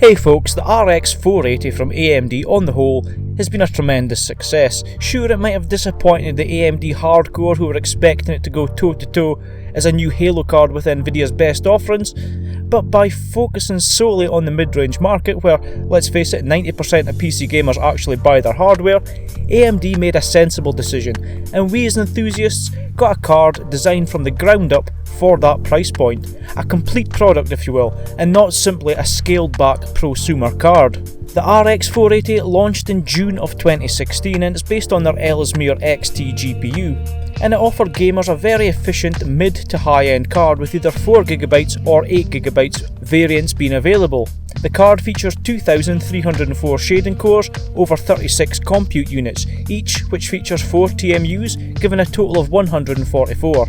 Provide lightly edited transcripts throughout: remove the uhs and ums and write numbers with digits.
Hey folks, the RX 480 from AMD on the whole has been a tremendous success. Sure, it might have disappointed the AMD Hardcore who were expecting it to go toe to toe as a new Halo card with Nvidia's best offerings, but by focusing solely on the mid-range market where, let's face it, 90% of PC gamers actually buy their hardware, AMD made a sensible decision, and we as enthusiasts got a card designed from the ground up for that price point. A complete product, if you will, and not simply a scaled back prosumer card. The RX 480 launched in June of 2016 and it's based on their Ellesmere XT GPU, and it offered gamers a very efficient mid to high end card with either 4GB or 8GB variants being available. The card features 2304 shading cores over 36 compute units, each which features 4 TMUs, giving a total of 144.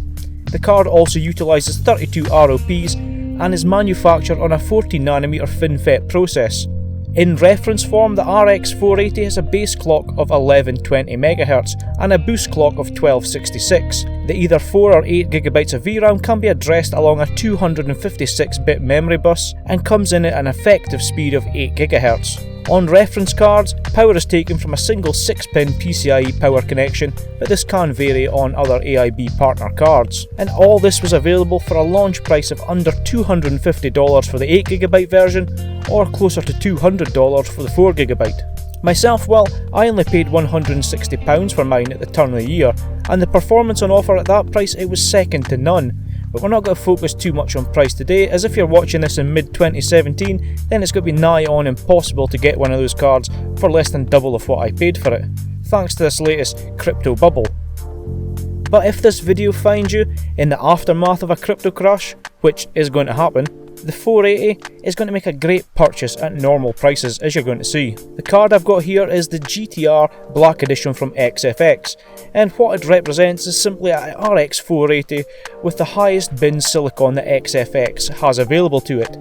The card also utilises 32 ROPs and is manufactured on a 14nm FinFET process. In reference form, the RX 480 has a base clock of 1120MHz and a boost clock of 1266. The either 4 or 8GB of VRAM can be addressed along a 256-bit memory bus and comes in at an effective speed of 8GHz. On reference cards, power is taken from a single 6-pin PCI Power connection, but this can vary on other AIB partner cards. And all this was available for a launch price of under $250 for the 8GB version, or closer to $200 for the 4GB. Myself, well, I only paid £160 for mine at the turn of the year, and the performance on offer at that price, it was second to none. But we're not going to focus too much on price today, as if you're watching this in mid-2017, then it's going to be nigh on impossible to get one of those cards for less than double of what I paid for it, thanks to this latest crypto bubble. But if this video finds you in the aftermath of a crypto crash, which is going to happen, the 480 is going to make a great purchase at normal prices, as you're going to see. The card I've got here is the GTR Black Edition from XFX, and what it represents is simply a RX 480 with the highest bin silicon that XFX has available to it.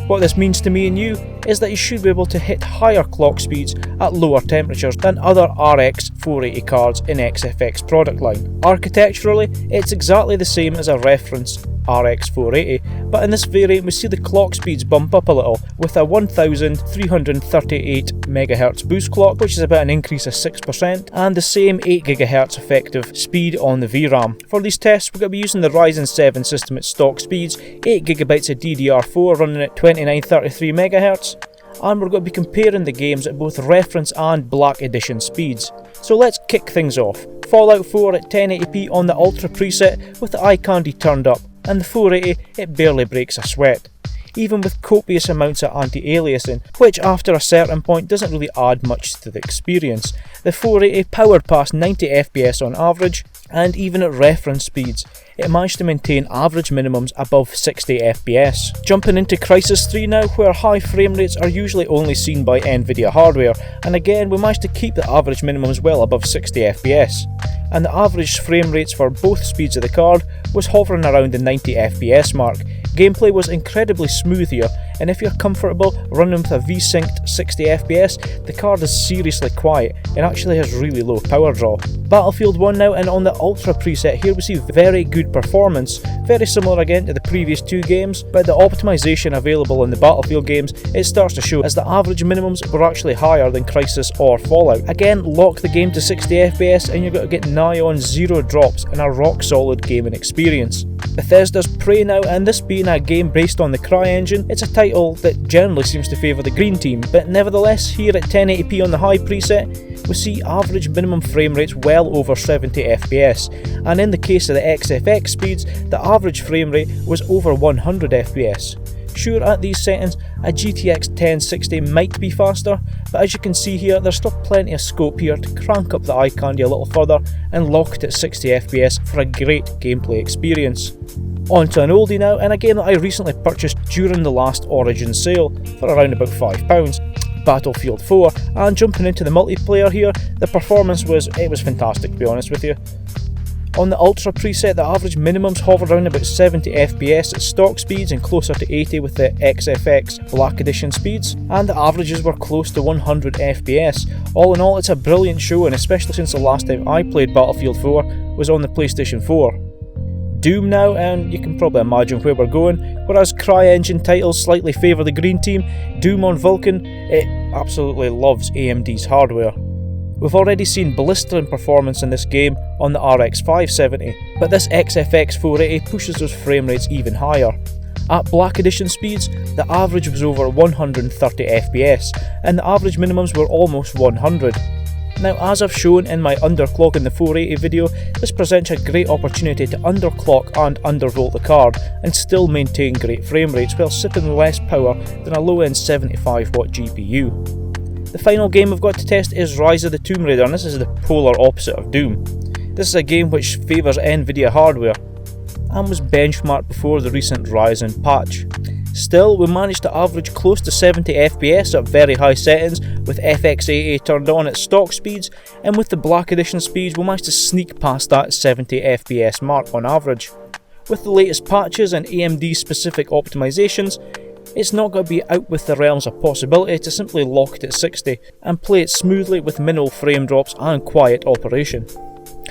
What this means to me and you is that you should be able to hit higher clock speeds at lower temperatures than other RX 480 cards in XFX product line. Architecturally, it's exactly the same as a reference RX 480, but in this variant we see the clock speeds bump up a little with a 1338MHz boost clock, which is about an increase of 6%, and the same 8GHz effective speed on the VRAM. For these tests we're going to be using the Ryzen 7 system at stock speeds, 8GB of DDR4 running at 2933MHz, and we're going to be comparing the games at both reference and Black Edition speeds. So let's kick things off. Fallout 4 at 1080p on the Ultra preset with the eye candy turned up, and the 480 it barely breaks a sweat, even with copious amounts of anti-aliasing, which after a certain point doesn't really add much to the experience. The 480 powered past 90fps on average, and even at reference speeds, it managed to maintain average minimums above 60fps. Jumping into Crysis 3 now, where high frame rates are usually only seen by Nvidia hardware, and again we managed to keep the average minimums well above 60fps. And the average frame rates for both speeds of the card was hovering around the 90fps mark. Gameplay was incredibly smooth here, and if you're comfortable running with a V-synced 60fps, the card is seriously quiet and actually has really low power draw. Battlefield 1 now, and on the Ultra preset here we see very good performance, very similar again to the previous two games, but the optimization available in the Battlefield games, it starts to show as the average minimums were actually higher than Crysis or Fallout. Again, lock the game to 60fps and you're going to get nigh on zero drops and a rock solid gaming experience. Bethesda's Prey now, and this being a game based on the CryEngine, it's a title that generally seems to favour the green team, but nevertheless here at 1080p on the high preset we see average minimum frame rates well over 70fps, and in the case of the XFX speeds the average frame rate was over 100fps. Sure, at these settings a GTX 1060 might be faster, but as you can see here there's still plenty of scope here to crank up the eye candy a little further and lock it at 60fps for a great gameplay experience. On to an oldie now, and again that I recently purchased during the last Origin sale for around about £5. Battlefield 4, and jumping into the multiplayer here, the performance was fantastic, to be honest with you. On the Ultra preset the average minimums hover around about 70fps at stock speeds and closer to 80 with the XFX Black Edition speeds, and the averages were close to 100fps. All in all it's a brilliant show, and especially since the last time I played Battlefield 4 was on the PlayStation 4. Doom now, and you can probably imagine where we're going. Whereas CryEngine titles slightly favour the green team, Doom on Vulkan, it absolutely loves AMD's hardware. We've already seen blistering performance in this game on the RX 570, but this XFX 480 pushes those frame rates even higher. At Black Edition speeds, the average was over 130 FPS, and the average minimums were almost 100. Now, as I've shown in my underclocking the 480 video, this presents a great opportunity to underclock and undervolt the card and still maintain great frame rates while sipping less power than a low-end 75W GPU. The final game we've got to test is Rise of the Tomb Raider, and this is the polar opposite of Doom. This is a game which favours Nvidia hardware and was benchmarked before the recent Ryzen patch. Still, we managed to average close to 70 FPS at very high settings with FX80 turned on at stock speeds, and with the Black Edition speeds we managed to sneak past that 70 FPS mark on average. With the latest patches and AMD specific optimizations, it's not going to be out with the realms of possibility to simply lock it at 60 and play it smoothly with minimal frame drops and quiet operation.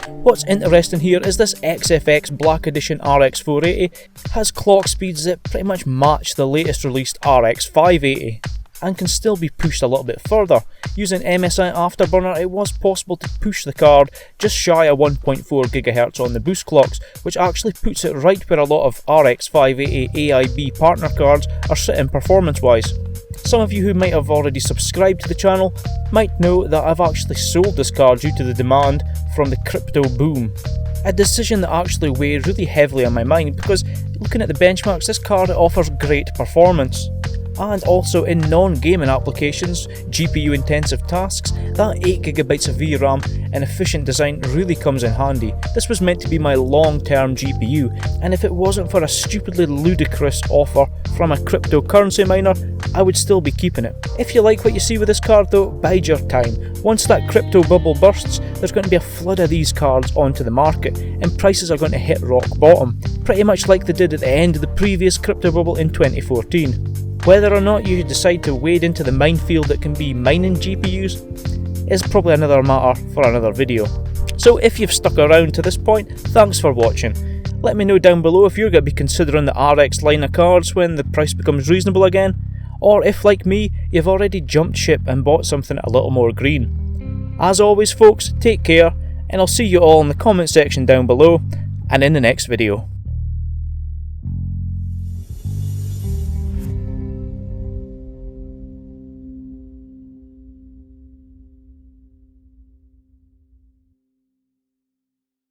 What's interesting here is this XFX Black Edition RX 480 has clock speeds that pretty much match the latest released RX 580 and can still be pushed a little bit further. Using MSI Afterburner, it was possible to push the card just shy of 1.4 GHz on the boost clocks, which actually puts it right where a lot of RX 580 AIB partner cards are sitting performance wise. Some of you who might have already subscribed to the channel might know that I've actually sold this card due to the demand from the crypto boom. A decision that actually weighed really heavily on my mind because looking at the benchmarks, this card offers great performance. And also in non-gaming applications, GPU intensive tasks, that 8GB of VRAM and efficient design really comes in handy. This was meant to be my long-term GPU, and if it wasn't for a stupidly ludicrous offer from a cryptocurrency miner, I would still be keeping it. If you like what you see with this card though, bide your time. Once that crypto bubble bursts, there's going to be a flood of these cards onto the market, and prices are going to hit rock bottom, pretty much like they did at the end of the previous crypto bubble in 2014. Whether or not you decide to wade into the minefield that can be mining GPUs is probably another matter for another video. So if you've stuck around to this point, thanks for watching. Let me know down below if you're going to be considering the RX line of cards when the price becomes reasonable again, or if like me, you've already jumped ship and bought something a little more green. As always folks, take care, and I'll see you all in the comment section down below, and in the next video.